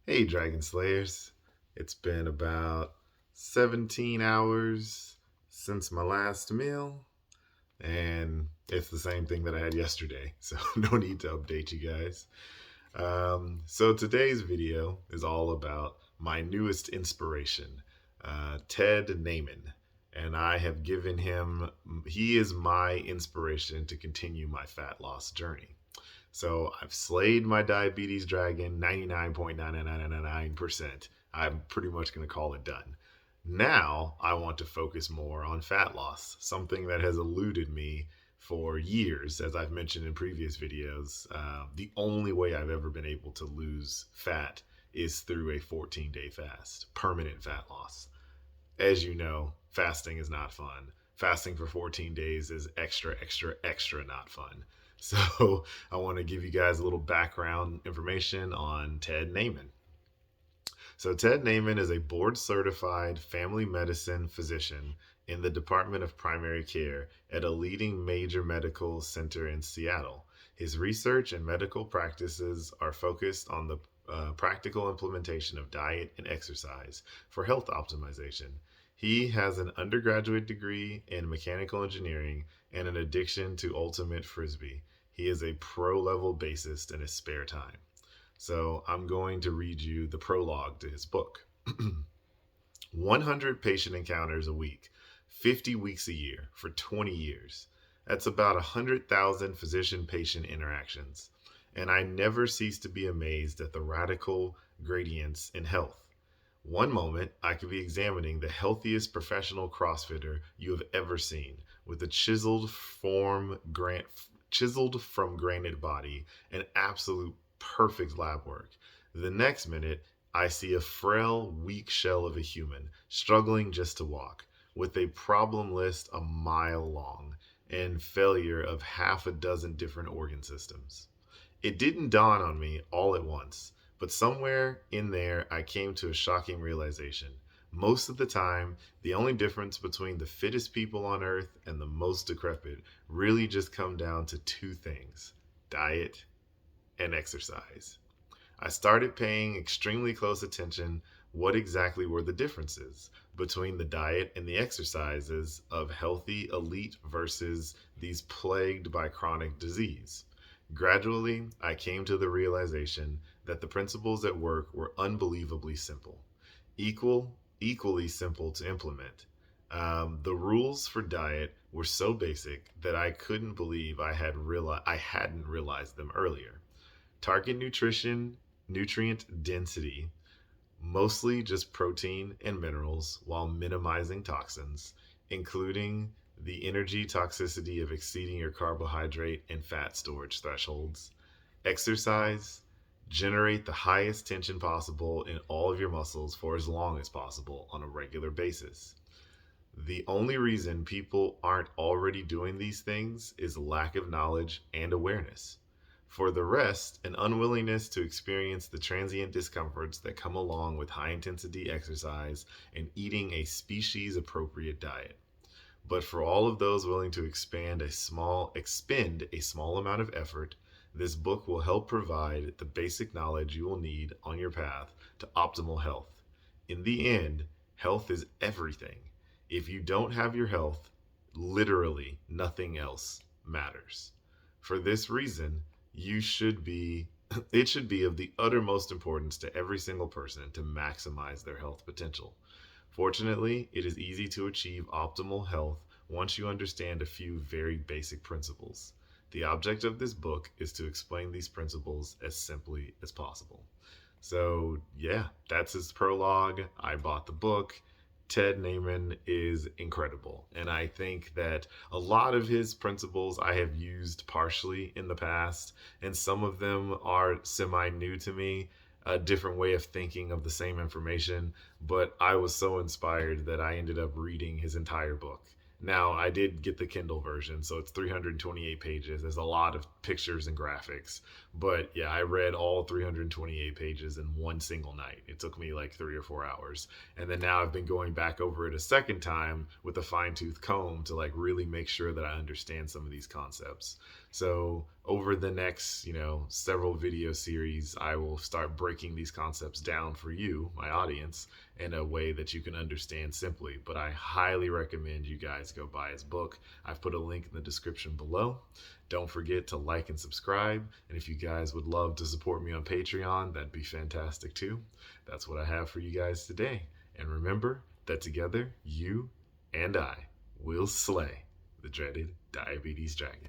Hey, Dragon Slayers. It's been about 17 hours since my last meal, and it's the same thing that I had yesterday, so no need to update you guys. So today's video is all about my newest inspiration, Ted Naiman. And I have given him, he is my inspiration to continue my fat loss journey. So I've slayed my diabetes dragon 99.9999%. I'm pretty much going to call it done. Now I want to focus more on fat loss, something that has eluded me for years. As I've mentioned in previous videos, the only way I've ever been able to lose fat is through a 14-day fast, permanent fat loss. As you know, fasting is not fun. Fasting for 14 days is extra, extra, extra not fun. So I want to give you guys a little background information on Ted Naiman. So Ted Naiman is a board certified family medicine physician in the Department of Primary Care at a leading major medical center in Seattle. His research and medical practices are focused on the practical implementation of diet and exercise for health optimization. He has an undergraduate degree in mechanical engineering and an addiction to ultimate Frisbee. He is a pro level bassist in his spare time. So I'm going to read you the prologue to his book. 100 patient encounters a week, 50 weeks a year for 20 years. That's about 100,000 physician patient interactions. And I never cease to be amazed at the radical gradients in health. One moment, I could be examining the healthiest professional CrossFitter you have ever seen, with a chiseled from granite body and absolute perfect lab work. The next minute, I see a frail, weak shell of a human struggling just to walk, with a problem list a mile long and failure of half a dozen different organ systems. It didn't dawn on me all at once, but somewhere in there I came to a shocking realization. Most of the time, the only difference between the fittest people on earth and the most decrepit really just come down to two things: diet and exercise. I started paying extremely close attention what exactly were the differences between the diet and the exercises of healthy elite versus these plagued by chronic disease. Gradually, I came to the realization that the principles at work were unbelievably simple, equally simple to implement. The rules for diet were so basic that I couldn't believe I hadn't realized them earlier. Target nutrient density, mostly just protein and minerals, while minimizing toxins, including the energy toxicity of exceeding your carbohydrate and fat storage thresholds. Exercise, generate the highest tension possible in all of your muscles for as long as possible on a regular basis. The only reason people aren't already doing these things is lack of knowledge and awareness. For the rest, an unwillingness to experience the transient discomforts that come along with high intensity exercise and eating a species appropriate diet. But for all of those willing to expend a small amount of effort, this book will help provide the basic knowledge you will need on your path to optimal health. In the end, health is everything. If you don't have your health, literally nothing else matters. For this reason, you should be it should be of the uttermost importance to every single person to maximize their health potential. Fortunately, it is easy to achieve optimal health once you understand a few very basic principles. The object of this book is to explain these principles as simply as possible. So, yeah, that's his prologue. I bought the book. Ted Naiman is incredible. And I think that a lot of his principles I have used partially in the past, and some of them are semi new to me, a different way of thinking of the same information. But I was so inspired that I ended up reading his entire book. Now, I did get the Kindle version, so it's 328 pages. There's a lot of pictures and graphics. But yeah, I read all 328 pages in one single night. It took me like 3 or 4 hours. And then now I've been going back over it a second time with a fine tooth comb to like really make sure that I understand some of these concepts. So over the next, several video series, I will start breaking these concepts down for you, my audience, in a way that you can understand simply. But I highly recommend you guys go buy his book. I've put a link in the description below. Don't forget to like and subscribe. And if you guys would love to support me on Patreon, that'd be fantastic too. That's what I have for you guys today. And remember that together, you and I will slay the dreaded diabetes dragon.